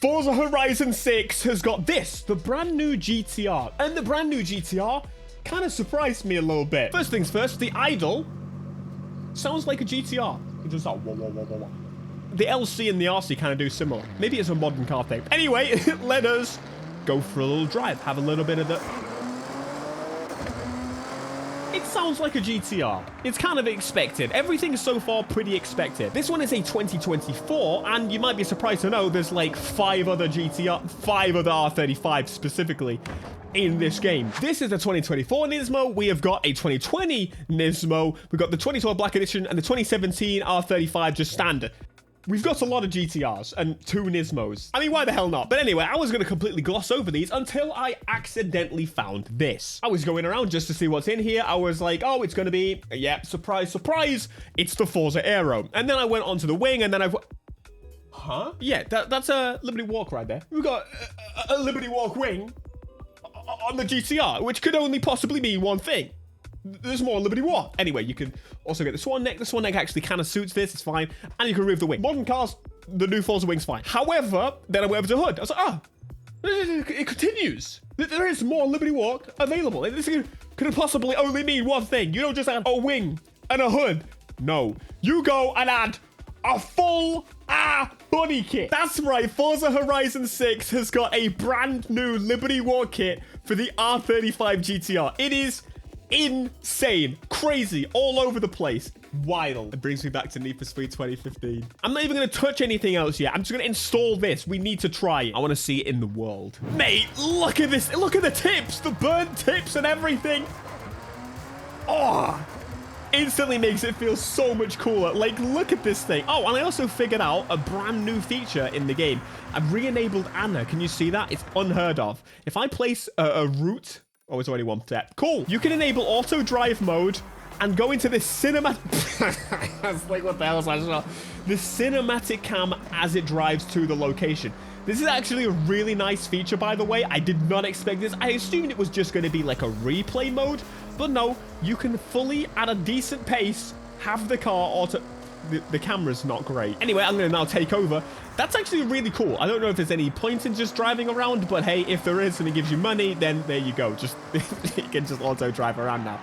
Forza Horizon 6 has got this, the brand new GTR. And the brand new GTR kind of surprised me a little bit. First things first, the idle sounds like a GTR. It just like, whoa, whoa, whoa, whoa, whoa. The LC and the RC kind of do similar. Maybe it's a modern car thing. Anyway, let us go for a little drive. Have a little bit of the... It sounds like a GTR. It's kind of expected. Everything is so far pretty expected. This one is a 2024, and you might be surprised to know there's like 5 other R35 specifically in this game. This is the 2024 Nismo. We have got a 2020 Nismo. We've got the 2012 Black Edition and the 2017 R35 just standard. We've got a lot of GTRs and 2 Nismos. I mean, why the hell not? But anyway, I was going to completely gloss over these until I accidentally found this. I was going around just to see what's in here. I was like, oh, it's going to be, yeah, surprise, surprise. It's the Forza Aero. And then I went onto the wing and then I've... Huh? Yeah, that's a Liberty Walk right there. We've got a Liberty Walk wing on the GTR, which could only possibly mean one thing. There's more Liberty Walk. Anyway, you can also get the Swan Neck. The Swan Neck actually kind of suits this. It's fine. And you can remove the wing. Modern cars, the new Forza wing's fine. However, then I went over to the hood. I was like, oh, it continues. There is more Liberty Walk available. This could possibly only mean one thing. You don't just add a wing and a hood. No. You go and add a full body kit. That's right. Forza Horizon 6 has got a brand new Liberty Walk kit for the R35 GTR. It is insane, crazy, all over the place, wild. It brings me back to Need for Speed 2015. I'm not even going to touch anything else yet. I'm just going to install this. We need to try it. I want to see it in the world. Mate, look at this. Look at the tips, the burnt tips and everything. Oh, instantly makes it feel so much cooler. Like, look at this thing. Oh, and I also figured out a brand new feature in the game. I've re-enabled Anna. Can you see that? It's unheard of. If I place a route... Oh, it's already one step. Cool. You can enable auto drive mode and go into the cinematic... I was like, what the hell is that? The cinematic cam as it drives to the location. This is actually a really nice feature, by the way. I did not expect this. I assumed it was just going to be like a replay mode. But no, you can fully, at a decent pace, have the car auto... The camera's not great. Anyway, I'm going to now take over. That's actually really cool. I don't know if there's any point in just driving around, but hey, if there is and it gives you money, then there you go. Just you can just auto drive around now.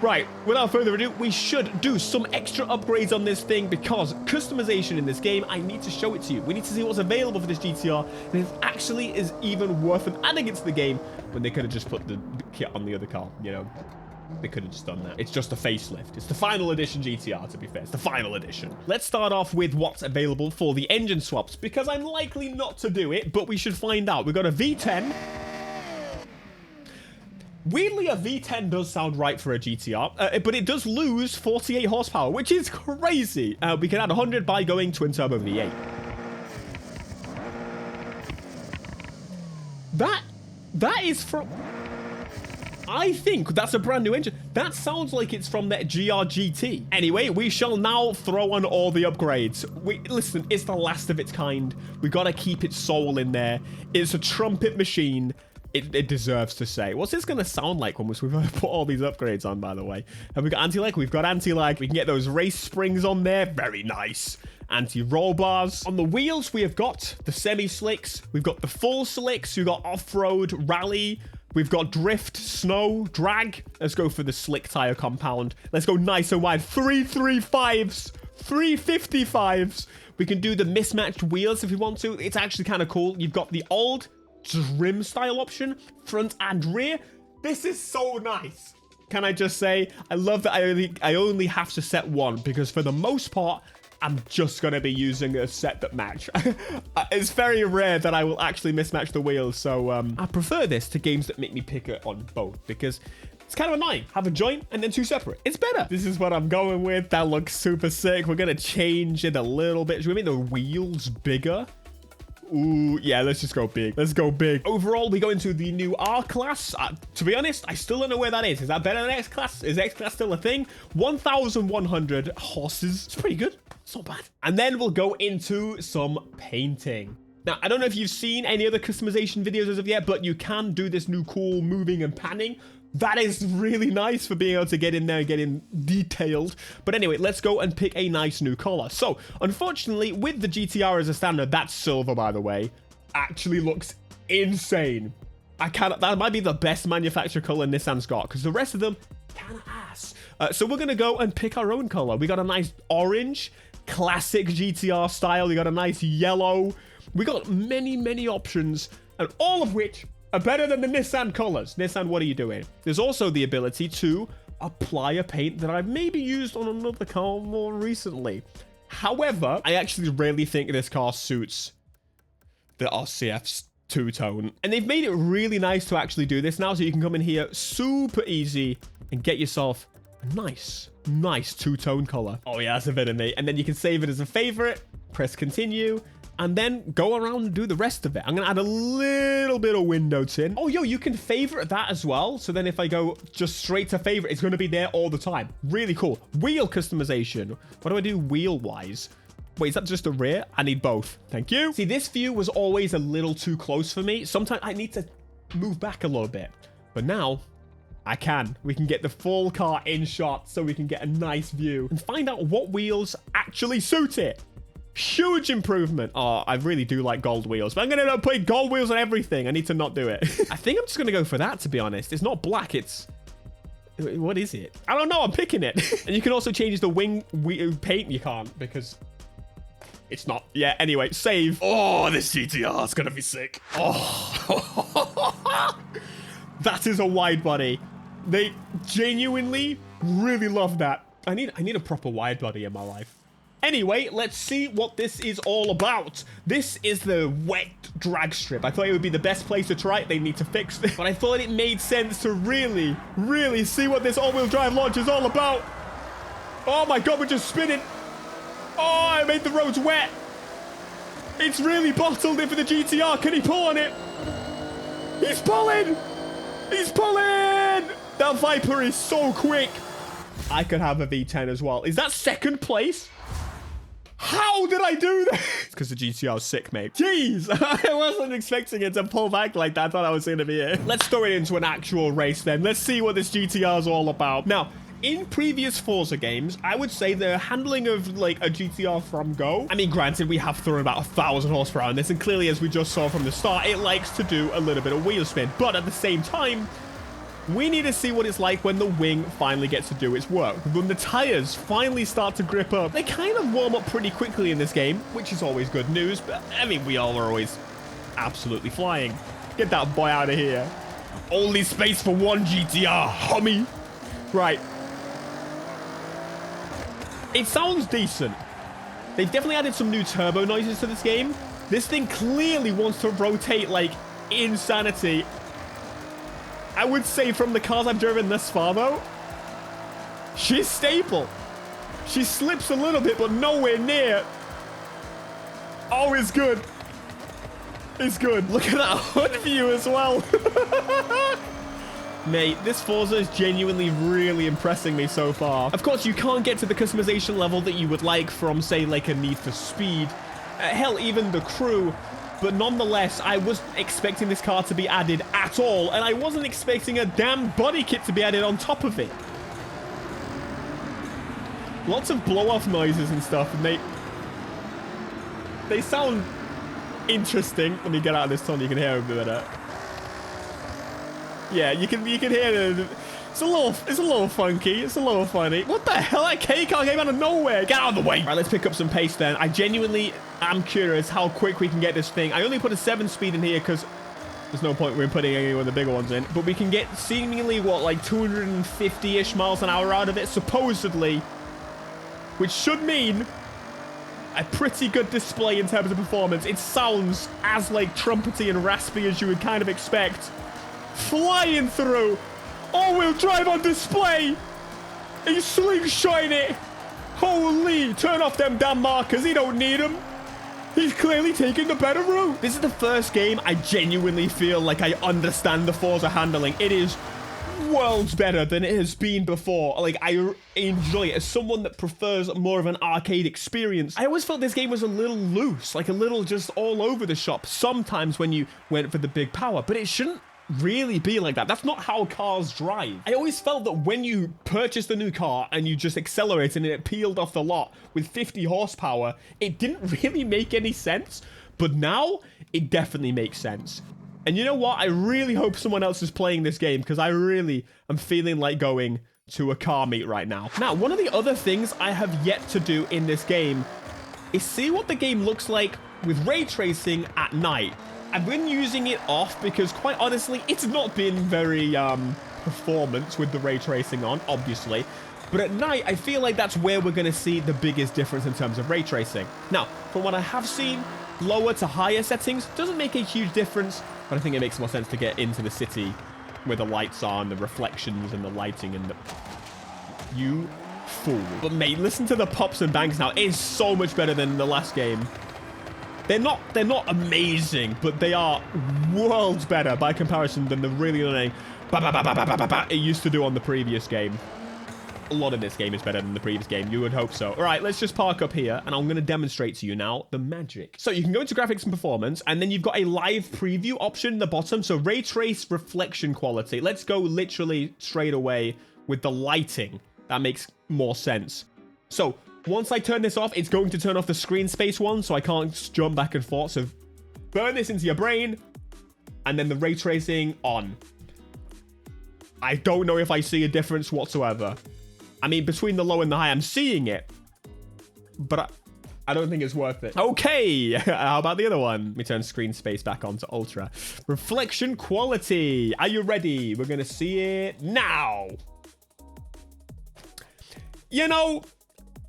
Right, without further ado, we should do some extra upgrades on this thing because customization in this game, I need to show it to you. We need to see what's available for this GTR and if it actually is even worth them adding it to the game when they could have just put the kit on the other car, you know. They could have just done that. It's just a facelift. It's the final edition GTR, to be fair. It's the final edition. Let's start off with what's available for the engine swaps, because I'm likely not to do it, but we should find out. We've got a V10. Weirdly, a V10 does sound right for a GTR, but it does lose 48 horsepower, which is crazy. We can add 100 by going twin-turbo V8. That is from... I think that's a brand new engine. That sounds like it's from that GR-GT. Anyway, we shall now throw on all the upgrades. Listen, it's the last of its kind. We gotta keep its soul in there. It's a trumpet machine. It deserves to say. What's this gonna sound like when we've put all these upgrades on, by the way? Have we got anti-lag? We've got anti-lag. We can get those race springs on there. Very nice. Anti-roll bars. On the wheels, we have got the semi-slicks. We've got the full slicks. We've got off-road, rally. We've got drift, snow, drag. Let's go for the slick tire compound. Let's go nice and wide. 335s, 355s. We can do the mismatched wheels if we want to. It's actually kind of cool. You've got the old trim style option, front and rear. This is so nice. Can I just say, I love that I only have to set one because for the most part, I'm just going to be using a set that match. It's very rare that I will actually mismatch the wheels, so I prefer this to games that make me pick it on both, because it's kind of annoying. Have a joint and then 2 separate. It's better. This is what I'm going with. That looks super sick. We're going to change it a little bit. Should we make the wheels bigger? Ooh, yeah, let's just go big. Let's go big. Overall, we go into the new R-Class. To be honest, I still don't know where that is. Is that better than X-Class? Is X-Class still a thing? 1,100 horses. It's pretty good. It's not bad. And then we'll go into some painting. Now, I don't know if you've seen any other customization videos as of yet, but you can do this new cool moving and panning. That is really nice for being able to get in there and get in detailed. But anyway, let's go and pick a nice new color. So, unfortunately, with the GTR as a standard, that's silver, by the way. actually looks insane. That might be the best manufacturer color Nissan's got, because the rest of them kind of ass. So we're going to go and pick our own color. We got a nice orange, classic GTR style. We got a nice yellow. We got many, many options, and all of which are better than the Nissan colors. Nissan, what are you doing? There's also the ability to apply a paint that I've maybe used on another car more recently. However, I actually really think this car suits the RCF's two-tone. And they've made it really nice to actually do this now, so you can come in here super easy and get yourself a nice two-tone color. Oh yeah, that's a bit of me. And then you can save it as a favorite, press continue, and then go around and do the rest of it. I'm gonna add a little bit of window tint. Oh, yo, you can favorite that as well. So then if I go just straight to favorite, it's gonna be there all the time. Really cool. Wheel customization. What do I do wheel-wise? Wait, is that just a rear? I need both. Thank you. See, this view was always a little too close for me. Sometimes I need to move back a little bit. But now, I can. We can get the full car in shot so we can get a nice view and find out what wheels actually suit it. Huge improvement. Oh, I really do like gold wheels, but I'm going to end up putting gold wheels on everything. I need to not do it. I think I'm just going to go for that, to be honest. It's not black, it's... What is it? I don't know. I'm picking it. And you can also change the wing paint. You can't because... It's not. Yeah, anyway, save. Oh, this GTR is going to be sick. Oh. That is a wide body. They genuinely really love that. I need a proper wide body in my life. Anyway, let's see what this is all about. This is the wet drag strip. I thought it would be the best place to try it. They need to fix it. But I thought it made sense to really, really see what this all-wheel drive launch is all about. Oh my God, we're just spinning. Oh, I made the roads wet. It's really bottled in for the GTR. Can he pull on it? He's pulling. He's pulling. That Viper is so quick. I could have a V10 as well. Is that second place? How did I do that? It's because the GTR is sick, mate. Jeez, I wasn't expecting it to pull back like that. I thought I was going to be here. Let's throw it into an actual race then. Let's see what this GTR is all about. Now, in previous Forza games, I would say the handling of like a GTR from go. I mean, granted, we have thrown about 1,000 horsepower on this, and clearly, as we just saw from the start, it likes to do a little bit of wheel spin. But at the same time, we need to see what it's like when the wing finally gets to do its work. When the tires finally start to grip up. They kind of warm up pretty quickly in this game, which is always good news. But I mean, we all are always absolutely flying. Get that boy out of here. Only space for one GTR, homie. Right. It sounds decent. They've definitely added some new turbo noises to this game. This thing clearly wants to rotate like insanity. I would say from the cars I've driven thus far, though, she's stable. She slips a little bit, but nowhere near. Oh, it's good. It's good. Look at that hood view as well. Mate, this Forza is genuinely really impressing me so far. Of course, you can't get to the customization level that you would like from, say, like a Need for Speed. Hell, even the crew. But nonetheless, I wasn't expecting this car to be added at all, and I wasn't expecting a damn body kit to be added on top of it. Lots of blow-off noises and stuff, and they sound interesting. Let me get out of this tunnel, you can hear them doing it. Yeah, you can hear it. It's a little funky. It's a little funny. What the hell? That K car came out of nowhere. Get out of the way. All right, let's pick up some pace then. I genuinely am curious how quick we can get this thing. I only put a 7-speed in here because there's no point in putting any of the bigger ones in. But we can get seemingly, what, like 250-ish miles an hour out of it, supposedly. Which should mean a pretty good display in terms of performance. It sounds as, like, trumpety and raspy as you would kind of expect. Flying through. All-wheel drive on display. He's slingshotting it. Holy. Turn off them damn markers. He don't need them. He's clearly taking the better route. This is the first game I genuinely feel like I understand the Forza handling. It is worlds better than it has been before. Like, I enjoy it. As someone that prefers more of an arcade experience, I always felt this game was a little loose, like a little just all over the shop sometimes when you went for the big power, but it shouldn't really be like that. That's not how cars drive. I always felt that when you purchased a new car and you just accelerated and it peeled off the lot with 50 horsepower, it didn't really make any sense. But now it definitely makes sense. And you know what? I really hope someone else is playing this game because I really am feeling like going to a car meet right now. Now, one of the other things I have yet to do in this game is see what the game looks like with ray tracing at night. I've been using it off because, quite honestly, it's not been very performance with the ray tracing on, obviously. But at night, I feel like that's where we're going to see the biggest difference in terms of ray tracing. Now, from what I have seen, lower to higher settings doesn't make a huge difference, but I think it makes more sense to get into the city where the lights are and the reflections and the lighting and the... You fool. But mate, listen to the pops and bangs now. It is so much better than the last game. They're not amazing, but they are worlds better by comparison than the really annoying it used to do on the previous game. A lot of this game is better than the previous game. You would hope so. All right, let's just park up here, and I'm going to demonstrate to you now the magic. So you can go into graphics and performance, and then you've got a live preview option in the bottom. So ray trace reflection quality. Let's go literally straight away with the lighting. That makes more sense. So once I turn this off, it's going to turn off the screen space one, so I can't jump back and forth. So burn this into your brain, and then the ray tracing on. I don't know if I see a difference whatsoever. I mean, between the low and the high, I'm seeing it, but I don't think it's worth it. Okay, how about the other one? Let me turn screen space back on to ultra. Reflection quality. Are you ready? We're going to see it now. You know,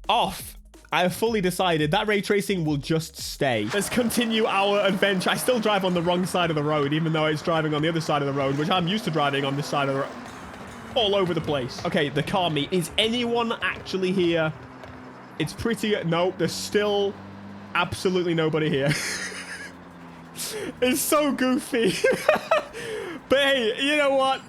off. I have fully decided that ray tracing will just stay. Let's continue our adventure. I still drive on the wrong side of the road, even though it's driving on the other side of the road, which I'm used to driving on this side of the road. All over the place. Okay, the car meet. Is anyone actually here? It's pretty... No, there's still absolutely nobody here. It's so goofy. But hey, you know what?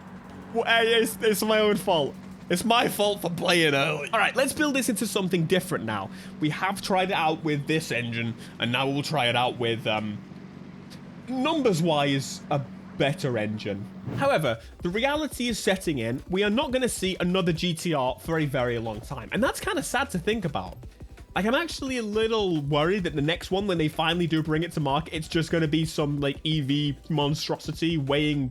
Hey, it's my own fault. It's my fault for playing early. All right, let's build this into something different now. We have tried it out with this engine, and now we'll try it out with, numbers-wise, a better engine. However, the reality is setting in. We are not going to see another GTR for a very long time. And that's kind of sad to think about. Like, I'm actually a little worried that the next one, when they finally do bring it to market, it's just going to be some, like, EV monstrosity weighing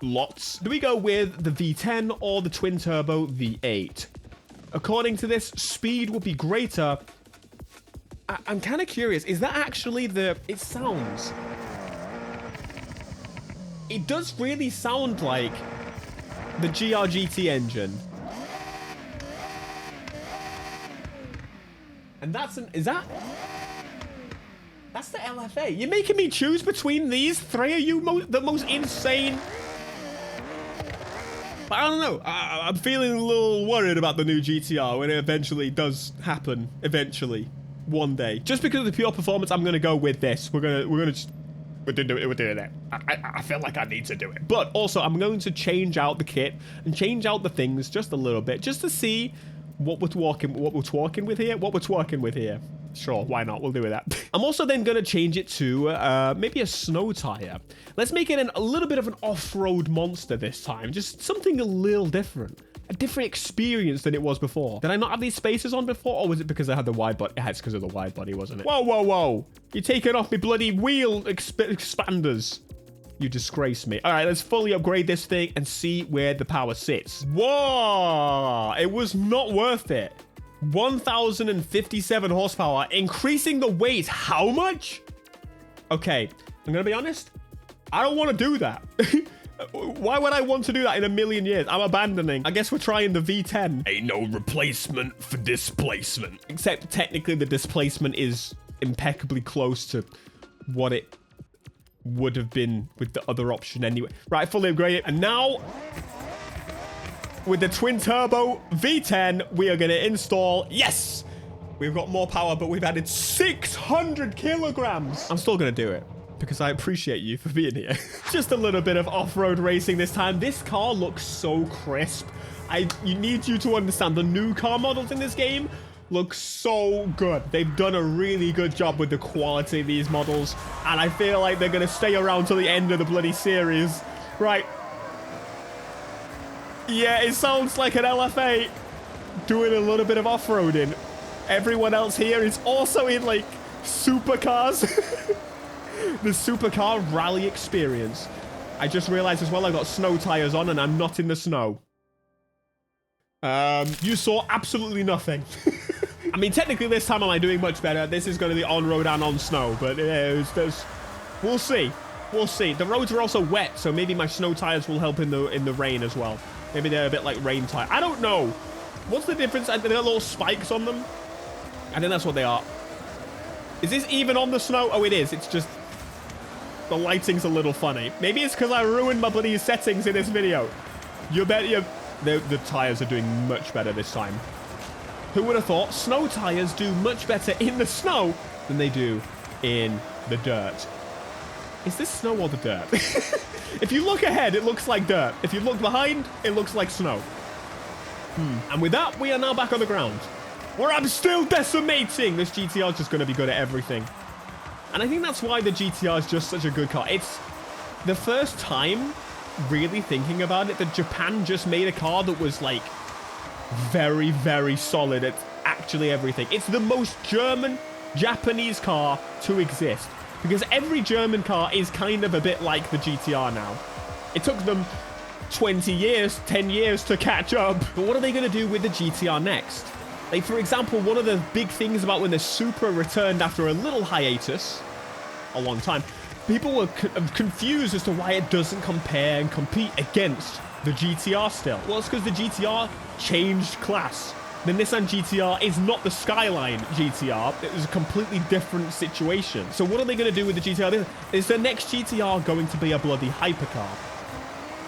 lots. Do we go with the V10 or the twin-turbo V8? According to this, speed will be greater. I'm kind of curious. Is that actually the... It sounds... It does really sound like the GRGT engine. And that's an... Is that... That's the LFA. You're making me choose between these three? Are you the most insane... But I don't know. I'm feeling a little worried about the new GTR when it eventually does happen. Eventually. One day. Just because of the pure performance, I'm going to go with this. We're gonna just... We're doing it. I feel like I need to do it. But also, I'm going to change out the kit and change out the things just a little bit, just to see what we're twerking with here. Sure, why not? We'll do that. I'm also then going to change it to maybe a snow tire. Let's make it a little bit of an off-road monster this time. Just something a little different. A different experience than it was before. Did I not have these spacers on before? Or was it because I had the wide body? Yeah, it's because of the wide body, wasn't it? Whoa, whoa, whoa. You're taking off my bloody wheel expanders. You disgrace me. All right, let's fully upgrade this thing and see where the power sits. Whoa, it was not worth it. 1,057 horsepower, increasing the weight. How much? Okay, I'm gonna be honest. I don't want to do that. Why would I want to do that in a million years? I'm abandoning. I guess we're trying the V10. Ain't no replacement for displacement. Except technically the displacement is impeccably close to what it would have been with the other option anyway. Right, fully upgraded. And now, with the twin turbo V10, we are going to install... Yes! We've got more power, but we've added 600 kilograms. I'm still going to do it, because I appreciate you for being here. Just a little bit of off-road racing this time. This car looks so crisp. You need you to understand the new car models in this game look so good. They've done a really good job with the quality of these models, and I feel like they're going to stay around till the end of the bloody series. Right. Yeah, it sounds like an LFA doing a little bit of off-roading. Everyone else here is also in, like, supercars. The supercar rally experience. I just realized as well I got snow tires on and I'm not in the snow. You saw absolutely nothing. I mean, technically this time am I doing much better. This is going to be on road and on snow, but we'll see. We'll see. The roads are also wet, so maybe my snow tires will help in the rain as well. Maybe they're a bit like rain tires. I don't know. What's the difference? There are little spikes on them. I think that's what they are. Is this even on the snow? Oh, it is. It's just the lighting's a little funny. Maybe it's because I ruined my bloody settings in this video. You bet you... The tires are doing much better this time. Who would have thought snow tires do much better in the snow than they do in the dirt? Is this snow or the dirt? If you look ahead, it looks like dirt. If you look behind, it looks like snow. And with that, we are now back on the ground, where I'm still decimating. This GTR is just going to be good at everything. And I think that's why the GTR is just such a good car. It's the first time, really thinking about it, that Japan just made a car that was like very, very solid at actually everything. It's the most Japanese car to exist. Because every German car is kind of a bit like the GTR now. It took them 20 years, 10 years to catch up. But what are they going to do with the GTR next? Like, for example, one of the big things about when the Supra returned after a little hiatus, a long time, people were confused as to why it doesn't compare and compete against the GTR still. Well, it's because the GTR changed class. The Nissan GTR is not the Skyline GTR. It was a completely different situation. So what are they going to do with the GTR? Is the next GTR going to be a bloody hypercar?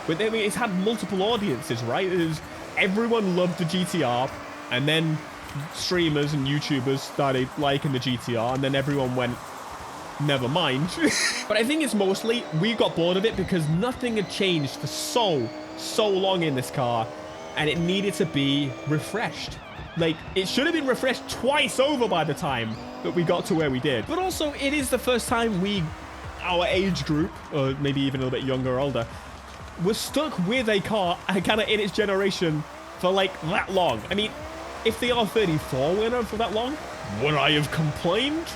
But I mean, it's had multiple audiences, right? Everyone loved the GTR, and then streamers and YouTubers started liking the GTR, and then everyone went, never mind. But I think it's mostly we got bored of it because nothing had changed for so long in this car, and it needed to be refreshed. Like, it should have been refreshed twice over by the time that we got to where we did. But also, it is the first time our age group, or maybe even a little bit younger or older, was stuck with a car kind of in its generation for like that long. I mean, if the R34 went on for that long, would I have complained?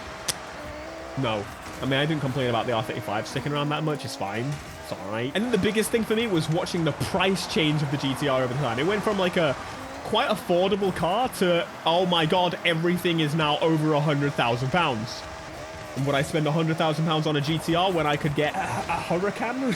No. I mean, I didn't complain about the R35 sticking around that much. It's fine. It's all right. And then the biggest thing for me was watching the price change of the GTR over the time. It went from like a quite affordable car to, oh my god, everything is now over £100,000. And would I spend £100,000 on a GTR when I could get a Huracan?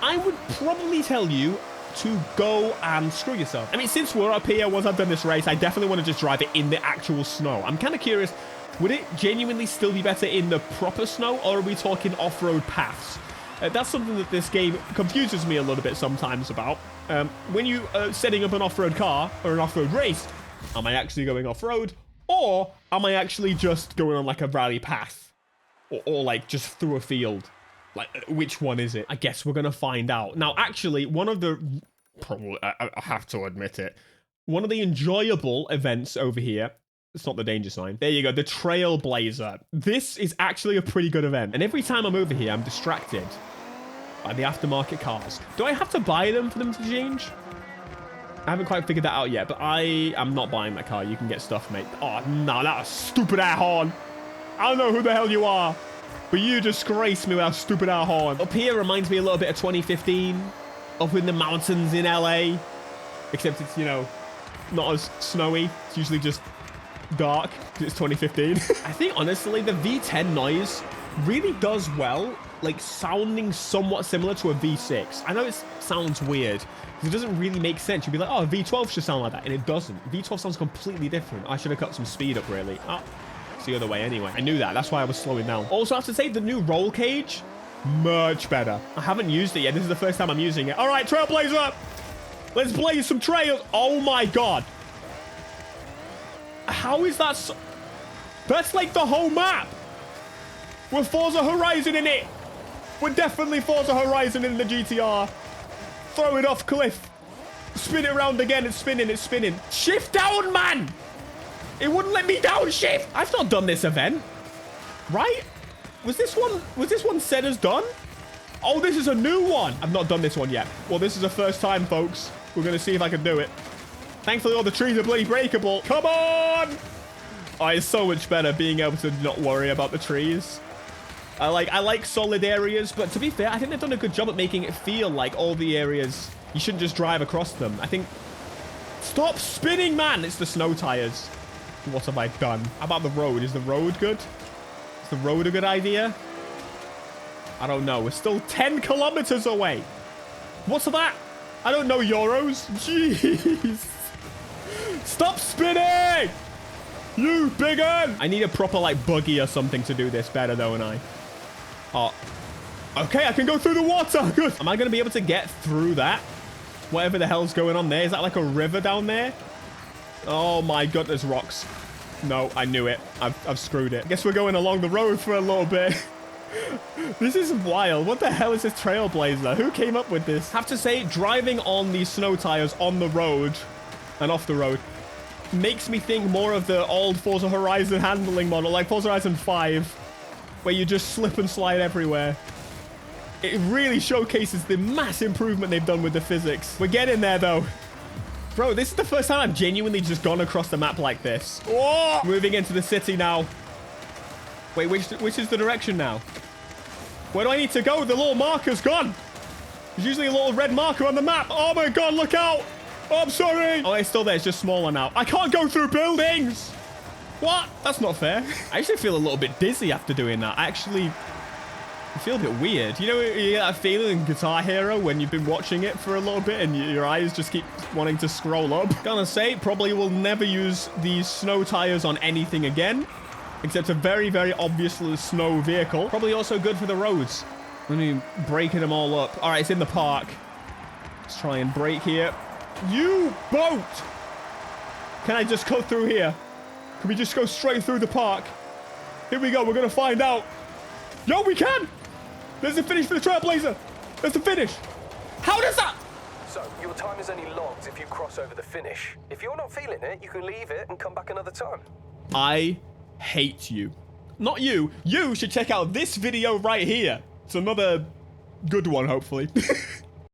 I would probably tell you to go and screw yourself. I mean, since we're up here, once I've done this race, I definitely want to just drive it in the actual snow. I'm kind of curious, would it genuinely still be better in the proper snow, or are we talking off-road paths? That's something that this game confuses me a little bit sometimes about. When you are setting up an off-road car or an off-road race, am I actually going off-road, or am I actually just going on like a rally path, or like just through a field? Like, which one is it? I guess we're gonna find out. Now, actually, one of the probably I have to admit it, one of the enjoyable events over here. It's not the danger sign. There you go, the Trailblazer. This is actually a pretty good event, and every time I'm over here, I'm distracted by the aftermarket cars. Do I have to buy them for them to change? I haven't quite figured that out yet, but I am not buying that car. You can get stuff, mate. Oh, no, that was stupid air horn. I don't know who the hell you are, but you disgrace me with that stupid air horn. Up here reminds me a little bit of 2015, up in the mountains in LA, except it's, you know, not as snowy. It's usually just dark because it's 2015. I think, honestly, the V10 noise really does well, like sounding somewhat similar to a V6. I know it sounds weird because it doesn't really make sense. You'd be like, oh, a V12 should sound like that, and it doesn't. V12 sounds completely different. I should have cut some speed up, really. Oh, it's the other way anyway. I knew that. That's why I was slowing down. Also, I have to say, the new roll cage, much better. I haven't used it yet. This is the first time I'm using it. All right, Trailblazer, let's blaze some trails. Oh my god. How is that so... That's like the whole map. With Forza Horizon in it. We're definitely Forza Horizon in the GTR. Throw it off cliff. Spin it around again. It's spinning. It's spinning. Shift down, man. It wouldn't let me downshift. I've not done this event. Right? Was this one said as done? Oh, this is a new one. I've not done this one yet. Well, this is the first time, folks. We're going to see if I can do it. Thankfully, all the trees are bloody breakable. Come on! Oh, it's so much better being able to not worry about the trees. I like solid areas, but to be fair, I think they've done a good job at making it feel like all the areas, you shouldn't just drive across them. I think... Stop spinning, man! It's the snow tires. What have I done? How about the road? Is the road good? Is the road a good idea? I don't know. We're still 10 kilometers away. What's that? I don't know euros. Jeez. Stop spinning! You big un! I need a proper, like, buggy or something to do this better, don't I? Oh. Okay, I can go through the water. Good. Am I going to be able to get through that? Whatever the hell's going on there. Is that like a river down there? Oh my god, there's rocks. No, I knew it. I've screwed it. Guess we're going along the road for a little bit. This is wild. What the hell is this Trailblazer? Who came up with this? I have to say, driving on these snow tires on the road and off the road makes me think more of the old Forza Horizon handling model, like Forza Horizon 5, where you just slip and slide everywhere. It really showcases the mass improvement they've done with the physics. We're getting there, though. Bro, this is the first time I've genuinely just gone across the map like this. Oh! Moving into the city now. Wait, which is the direction now? Where do I need to go? The little marker's gone. There's usually a little red marker on the map. Oh my god, look out. Oh, I'm sorry. Oh, it's still there. It's just smaller now. I can't go through buildings. What? That's not fair. I actually feel a little bit dizzy after doing that. I feel a bit weird. You know, you get that feeling in Guitar Hero when you've been watching it for a little bit and your eyes just keep wanting to scroll up. Gonna say, probably will never use these snow tires on anything again, except a very, very obvious snow vehicle. Probably also good for the roads. I mean, breaking them all up. All right, it's in the park. Let's try and brake here. You boat! Can I just go through here? Can we just go straight through the park? Here we go. We're gonna find out. Yo, we can! There's the finish for the Trailblazer. There's the finish. How does that? So, your time is only logged if you cross over the finish. If you're not feeling it, you can leave it and come back another time. I hate you. Not you. You should check out this video right here. It's another good one, hopefully.